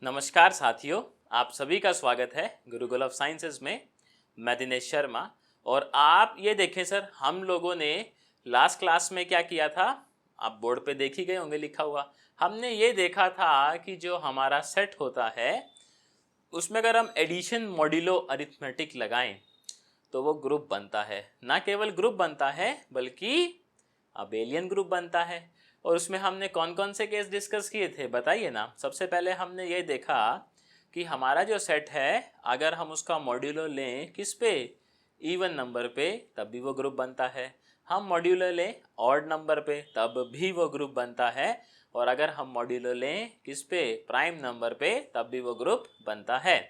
नमस्कार साथियों, आप सभी का स्वागत है गुरुकुल ऑफ साइंसेज में। मैं दिनेश शर्मा। और आप ये देखें सर, हम लोगों ने लास्ट क्लास में क्या किया था, आप बोर्ड पे देख ही गए होंगे लिखा हुआ। हमने ये देखा था कि जो हमारा सेट होता है उसमें अगर हम एडिशन मॉड्यूलो अरिथमेटिक लगाएं तो वो ग्रुप बनता है। ना केवल ग्रुप बनता है बल्कि अबेलियन ग्रुप बनता है। और उसमें हमने कौन कौन से केस डिस्कस किए थे बताइए ना। सबसे पहले हमने ये देखा कि हमारा जो सेट है अगर हम उसका मॉड्यूलो लें किस पे, इवन नंबर पे, तब भी वो ग्रुप बनता है। हम मॉड्यूलो लें ऑड नंबर पे तब भी वो ग्रुप बनता है। और अगर हम मॉड्यूलो लें किस पे, प्राइम नंबर पे, तब भी वो ग्रुप बनता है।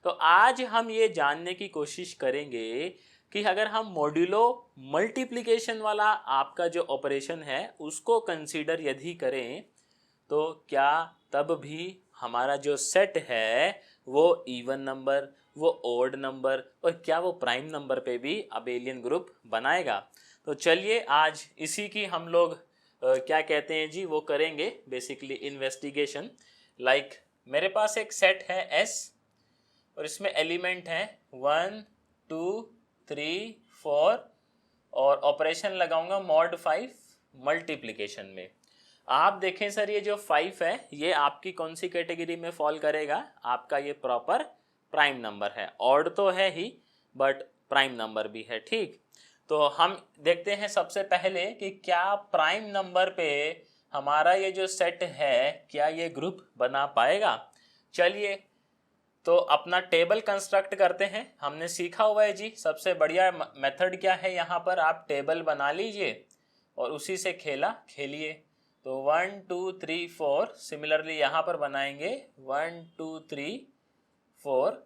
तो आज हम ये जानने की कोशिश करेंगे कि अगर हम मॉड्यूलो मल्टीप्लिकेशन वाला आपका जो ऑपरेशन है उसको कंसीडर यदि करें तो क्या तब भी हमारा जो सेट है वो इवन नंबर, वो ओड नंबर और क्या वो प्राइम नंबर पे भी अबेलियन ग्रुप बनाएगा। तो चलिए आज इसी की हम लोग क्या कहते हैं जी, वो करेंगे बेसिकली इन्वेस्टिगेशन। लाइक मेरे पास एक सेट है S और इसमें एलिमेंट है 1, 2, 3, 4 और ऑपरेशन लगाऊंगा मॉड 5 मल्टीप्लिकेशन में। आप देखें सर, ये जो 5 है ये आपकी कौन सी कैटेगरी में फॉल करेगा, आपका ये प्रॉपर प्राइम नंबर है। ऑड तो है ही बट प्राइम नंबर भी है, ठीक। तो हम देखते हैं सबसे पहले कि क्या प्राइम नंबर पे हमारा ये जो सेट है क्या ये ग्रुप बना पाएगा। चलिए तो अपना टेबल कंस्ट्रक्ट करते हैं। हमने सीखा हुआ है जी, सबसे बढ़िया मेथड क्या है, यहाँ पर आप टेबल बना लीजिए और उसी से खेलिए। तो 1, 2, 3, 4 सिमिलरली यहाँ पर बनाएंगे 1, 2, 3, 4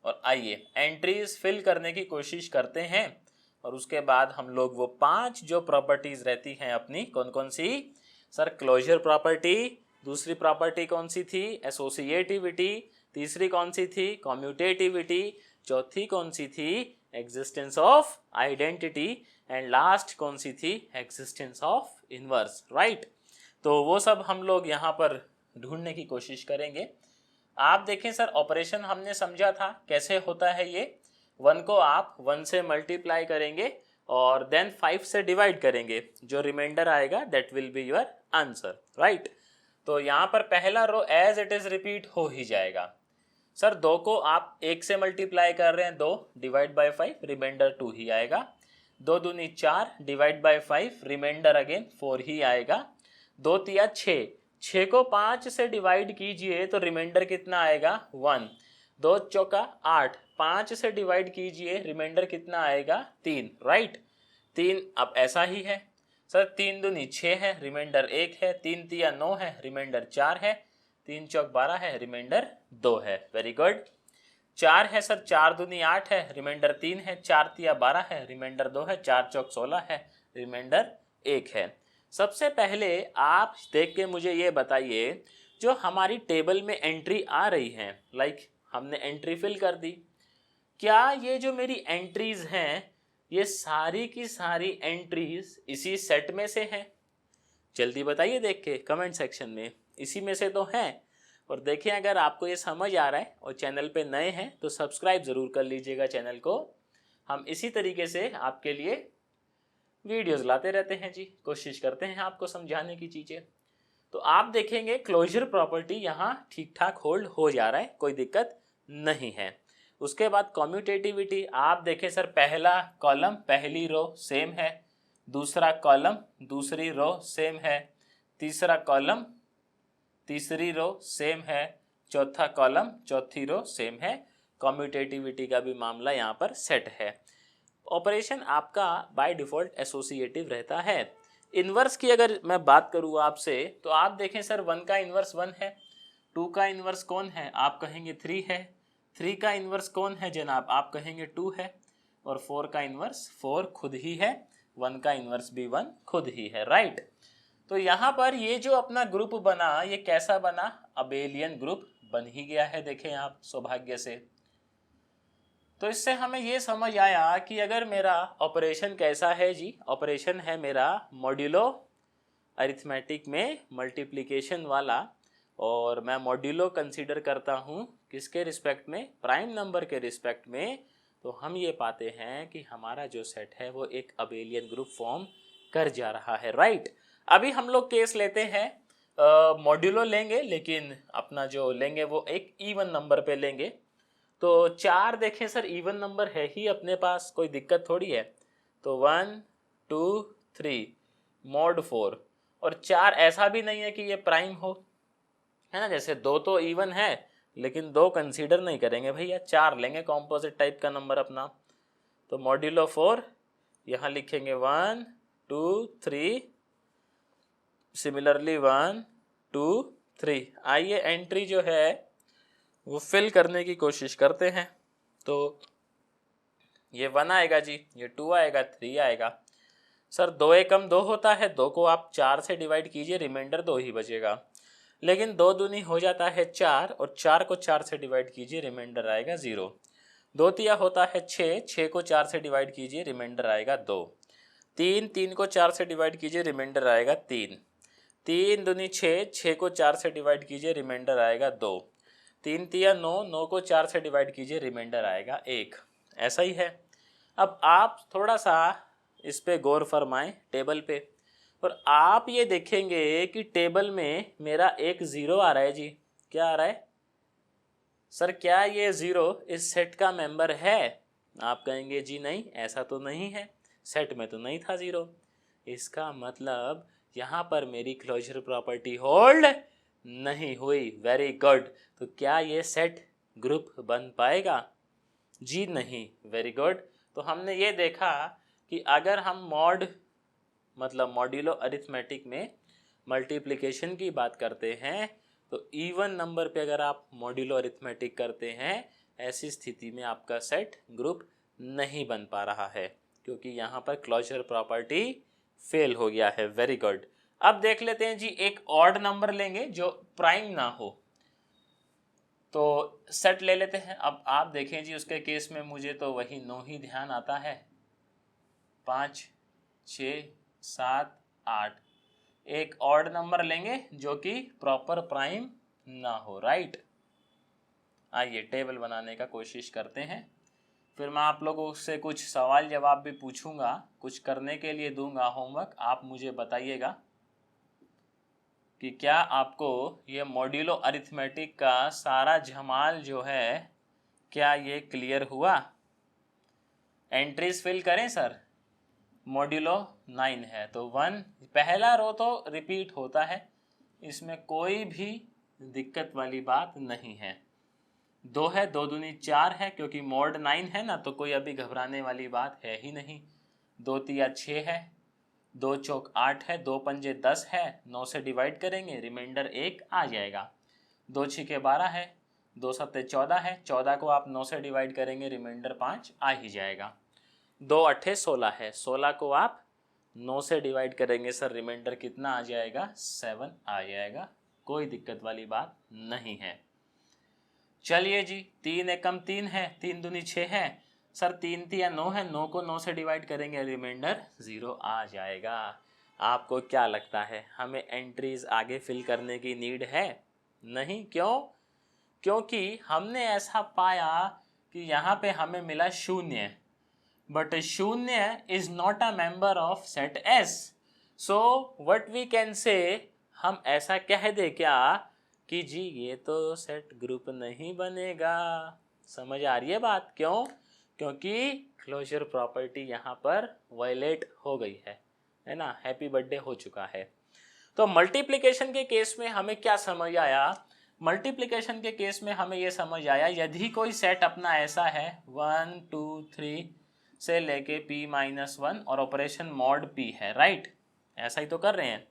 और आइए एंट्रीज फिल करने की कोशिश करते हैं। और उसके बाद हम लोग वो 5 जो प्रॉपर्टीज रहती हैं अपनी, कौन कौन सी सर, क्लोजर प्रॉपर्टी, दूसरी प्रॉपर्टी कौन सी थी, एसोसिएटिविटी, तीसरी कौन सी थी, कम्यूटेटिविटी, चौथी कौन सी थी, existence of identity, and last कौन सी थी, एग्जिस्टेंस ऑफ इनवर्स, राइट। तो वो सब हम लोग यहाँ पर ढूंढने की कोशिश करेंगे। आप देखें सर, ऑपरेशन हमने समझा था कैसे होता है ये। 1 को आप 1 से मल्टीप्लाई करेंगे और देन 5 से डिवाइड करेंगे, जो रिमाइंडर आएगा that will be your answer, right. तो यहाँ पर पहला रो एज इट इज रिपीट हो ही जाएगा। सर 2 को आप 1 से मल्टीप्लाई कर रहे हैं, 2 डिवाइड बाय 5 रिमाइंडर 2 ही आएगा। 2 दूनी 4 डिवाइड बाय 5 रिमाइंडर अगेन 4 ही आएगा। 2 तिया 6, 6 को 5 से डिवाइड कीजिए तो रिमाइंडर कितना आएगा 1। 2 चौका 8, 5 से डिवाइड कीजिए रिमाइंडर कितना आएगा 3, राइट। 3 अब ऐसा ही है सर, 3 दूनी 6 है, रिमाइंडर 1 है। 3 तिया 9 है, रिमाइंडर 4 है। 3 चौक 12 है, रिमाइंडर 2 है, वेरी गुड। 4 है सर, 4 दूनी 8 है, रिमाइंडर 3 है। 4 तिया 12 है, रिमाइंडर 2 है। 4 चौक 16 है, रिमाइंडर 1 है। सबसे पहले आप देख के मुझे ये बताइए, जो हमारी टेबल में एंट्री आ रही है, लाइक हमने एंट्री फिल कर दी, क्या ये जो मेरी एंट्रीज हैं ये सारी की सारी एंट्रीज इसी सेट में से हैं? जल्दी बताइए देख के कमेंट सेक्शन में, इसी में से तो हैं। और देखिए अगर आपको ये समझ आ रहा है और चैनल पे नए हैं तो सब्सक्राइब ज़रूर कर लीजिएगा चैनल को। हम इसी तरीके से आपके लिए वीडियोस लाते रहते हैं जी, कोशिश करते हैं आपको समझाने की चीज़ें। तो आप देखेंगे क्लोजर प्रॉपर्टी यहाँ ठीक ठाक होल्ड हो जा रहा है, कोई दिक्कत नहीं है। उसके बाद कम्यूटेटिविटी आप देखें सर, पहला कॉलम पहली रो सेम है, दूसरा कॉलम दूसरी रो सेम है, तीसरा कॉलम तीसरी रो सेम है, चौथा कॉलम चौथी रो सेम है। कम्यूटेटिविटी का भी मामला यहाँ पर सेट है। ऑपरेशन आपका बाय डिफ़ॉल्ट एसोसिएटिव रहता है। इन्वर्स की अगर मैं बात करूँ आपसे तो आप देखें सर, 1 का इन्वर्स 1 है, 2 का इन्वर्स कौन है, आप कहेंगे 3 है। 3 का इन्वर्स कौन है जनाब, आप कहेंगे 2 है। और 4 का इन्वर्स 4 खुद ही है, 1 का इन्वर्स भी 1 खुद ही है, राइट। तो यहाँ पर ये जो अपना ग्रुप बना ये कैसा बना, अबेलियन ग्रुप बन ही गया है, देखें आप सौभाग्य से। तो इससे हमें ये समझ आया कि अगर मेरा ऑपरेशन कैसा है जी, ऑपरेशन है मेरा मॉड्यूलो अरिथमेटिक में मल्टीप्लिकेशन वाला। और मैं मॉड्यूलो कंसीडर करता हूँ किसके रिस्पेक्ट में, प्राइम नंबर के रिस्पेक्ट में, तो हम ये पाते हैं कि हमारा जो सेट है वो एक अबेलियन ग्रुप फॉर्म कर जा रहा है, राइट। अभी हम लोग केस लेते हैं, मॉड्यूलो लेंगे लेकिन अपना जो लेंगे वो एक इवन नंबर पे लेंगे। तो 4 देखें सर इवन नंबर है ही अपने पास, कोई दिक्कत थोड़ी है। तो 1 2 3 मॉड 4, और 4 ऐसा भी नहीं है कि ये प्राइम हो, है ना। जैसे 2 तो इवन है लेकिन 2 कंसीडर नहीं करेंगे भैया, 4 लेंगे कॉम्पोजिट टाइप का नंबर अपना। तो मॉड्यूलो 4 यहाँ लिखेंगे 1 2 3, सिमिलरली 1 2 3। आइए एंट्री जो है वो फिल करने की कोशिश करते हैं। तो ये 1 आएगा जी, ये 2 आएगा, 3 आएगा। सर 2 एकम 2 होता है, 2 को आप 4 से डिवाइड कीजिए, रिमाइंडर 2 ही बचेगा। लेकिन 2 दूनी हो जाता है 4, और 4 को 4 से डिवाइड कीजिए, रिमाइंडर आएगा 0। 2 तिया होता है 6, 6 को 4 से डिवाइड कीजिए, रिमाइंडर आएगा 2। 3, 3 को 4 से डिवाइड कीजिए, रिमाइंडर आएगा 3। 3 दूनी 6, 6 को 4 से डिवाइड कीजिए, रिमाइंडर आएगा 2। 3 तिया 9, 9 को 4 से डिवाइड कीजिए, रिमाइंडर आएगा 1। ऐसा ही है। अब आप थोड़ा सा इस पे गौर फरमाएं टेबल पे, और आप ये देखेंगे कि टेबल में मेरा एक 0 आ रहा है जी। क्या आ रहा है सर, क्या ये 0 इस सेट का मेंबर है? आप कहेंगे जी नहीं, ऐसा तो नहीं है, सेट में तो नहीं था 0। इसका मतलब यहाँ पर मेरी क्लोजर प्रॉपर्टी होल्ड नहीं हुई। Very good. तो क्या ये सेट ग्रुप बन पाएगा? जी नहीं। Very good. तो हमने ये देखा कि अगर हम मॉड्यूलो अरिथमेटिक में मल्टीप्लिकेशन की बात करते हैं, तो इवन नंबर पे अगर आप मॉड्यूलो अरिथमेटिक करते हैं, ऐसी स्थिति में आपका सेट ग्रुप नहीं बन पा रहा है, क्योंकि यहाँ पर क्लोजर प्रॉपर्टी फेल हो गया है। Very good. अब देख लेते हैं जी, एक ऑड नंबर लेंगे जो प्राइम ना हो, तो सेट ले लेते हैं। अब आप देखें जी, उसके केस में मुझे तो वही 9 ही ध्यान आता है। 5 6 7 8, एक ऑड नंबर लेंगे जो कि प्रॉपर प्राइम ना हो, राइट। आइए टेबल बनाने का कोशिश करते हैं, फिर मैं आप लोगों से कुछ सवाल जवाब भी पूछूंगा, कुछ करने के लिए दूंगा होमवर्क। आप मुझे बताइएगा कि क्या आपको ये मॉड्यूलो अरिथमेटिक का सारा झमाल जो है क्या ये क्लियर हुआ। एंट्रीज फिल करें सर। मॉड्यूलो 9 है तो 1, पहला रो तो रिपीट होता है, इसमें कोई भी दिक्कत वाली बात नहीं है। 2 है, 2 दूनी 4 है, क्योंकि मॉड 9 है ना, तो कोई अभी घबराने वाली बात है ही नहीं। 2 तिया 6 है, 2 चौक 8 है, 2 पंजे 10 है, 9 से डिवाइड करेंगे, रिमाइंडर 1 आ जाएगा। 2 छिके 12 है, 2 सत्ते 14 है, 14 को आप 9 से डिवाइड करेंगे, रिमाइंडर 5 आ ही जाएगा। 2 अट्ठे 16 है, 16 को आप 9 से डिवाइड करेंगे सर, रिमाइंडर कितना आ जाएगा? 7 आ जाएगा। कोई दिक्कत वाली बात नहीं है। चलिए जी, 3 एकम 3 है, 3 दूनी 6 है सर, 3 तिया 9 है, 9 को 9 से डिवाइड करेंगे, रिमाइंडर 0 आ जाएगा। आपको क्या लगता है हमें एंट्रीज आगे फिल करने की नीड है? नहीं। क्यों? क्योंकि हमने ऐसा पाया कि यहाँ पे हमें मिला 0, but 0 is not a member of set S. So what we can say, हम ऐसा कह दे क्या कि जी ये तो सेट ग्रुप नहीं बनेगा। समझ आ रही है बात? क्यों? क्योंकि क्लोजर प्रॉपर्टी यहाँ पर वायलेट हो गई है ना, हैप्पी बर्थडे हो चुका है। तो मल्टीप्लिकेशन के केस में हमें क्या समझ आया? मल्टीप्लिकेशन के केस में हमें ये समझ आया, यदि कोई सेट अपना ऐसा है 1 2 3 से लेके p-1 और ऑपरेशन मॉड p है, राइट, ऐसा ही तो कर रहे हैं।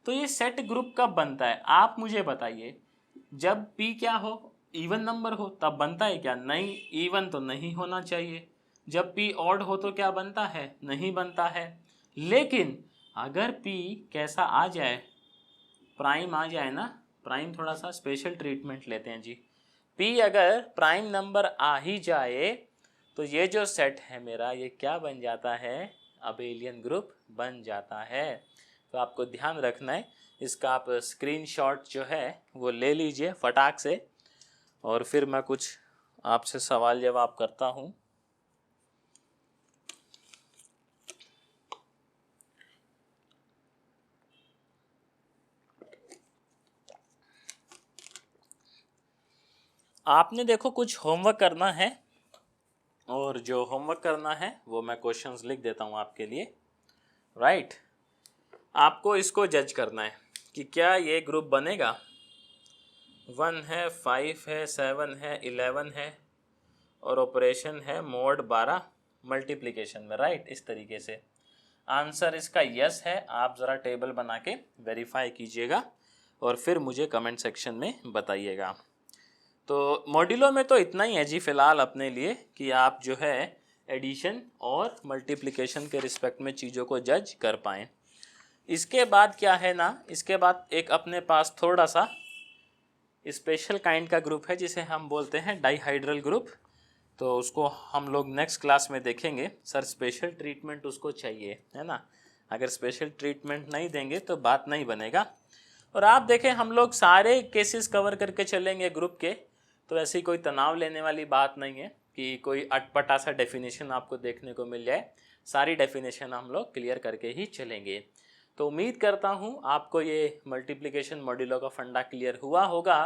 तो ये सेट ग्रुप कब बनता है आप मुझे बताइए। जब p क्या हो, इवन नंबर हो, तब बनता है क्या? नहीं, इवन तो नहीं होना चाहिए। जब p ऑड हो तो क्या बनता है? नहीं बनता है। लेकिन अगर p कैसा आ जाए, प्राइम आ जाए ना, प्राइम थोड़ा सा स्पेशल ट्रीटमेंट लेते हैं जी। p अगर प्राइम नंबर आ ही जाए तो ये जो सेट है मेरा, ये क्या बन जाता है? अबेलियन ग्रुप बन जाता है। तो आपको ध्यान रखना है इसका आप स्क्रीनशॉट जो है वो ले लीजिए फटाक से, और फिर मैं कुछ आपसे सवाल जवाब करता हूँ। आपने देखो कुछ होमवर्क करना है, और जो होमवर्क करना है वो मैं क्वेश्चंस लिख देता हूँ आपके लिए, राइट। आपको इसको जज करना है कि क्या ये ग्रुप बनेगा। 1 है, 5 है, 7 है, 11 है, और ऑपरेशन है मोड 12 मल्टीप्लिकेशन में, राइट। इस तरीके से आंसर इसका यस है। आप ज़रा टेबल बना के वेरीफाई कीजिएगा और फिर मुझे कमेंट सेक्शन में बताइएगा। तो मॉड्यूलो में तो इतना ही है जी फ़िलहाल अपने लिए, कि आप जो है एडिशन और मल्टीप्लिकेशन के रिस्पेक्ट में चीज़ों को जज कर पाएँ। इसके बाद क्या है ना, इसके बाद एक अपने पास थोड़ा सा स्पेशल काइंड का ग्रुप है जिसे हम बोलते हैं डाइहाइड्रल ग्रुप। तो उसको हम लोग नेक्स्ट क्लास में देखेंगे। सर स्पेशल ट्रीटमेंट उसको चाहिए, है ना। अगर स्पेशल ट्रीटमेंट नहीं देंगे तो बात नहीं बनेगा। और आप देखें हम लोग सारे केसेस कवर करके चलेंगे ग्रुप के, तो ऐसी कोई तनाव लेने वाली बात नहीं है कि कोई अटपटा सा डेफिनेशन आपको देखने को मिल जाए। सारी डेफिनेशन हम लोग क्लियर करके ही चलेंगे। तो उम्मीद करता हूँ आपको ये मल्टीप्लिकेशन मॉड्यूलो का फंडा क्लियर हुआ होगा।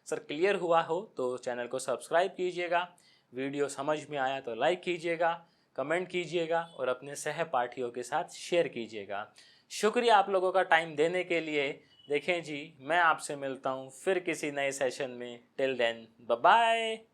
सर क्लियर हुआ हो तो चैनल को सब्सक्राइब कीजिएगा, वीडियो समझ में आया तो लाइक कीजिएगा, कमेंट कीजिएगा और अपने सहपाठियों के साथ शेयर कीजिएगा। शुक्रिया आप लोगों का टाइम देने के लिए। देखें जी, मैं आपसे मिलता हूँ फिर किसी नए सेशन में। Till then bye bye.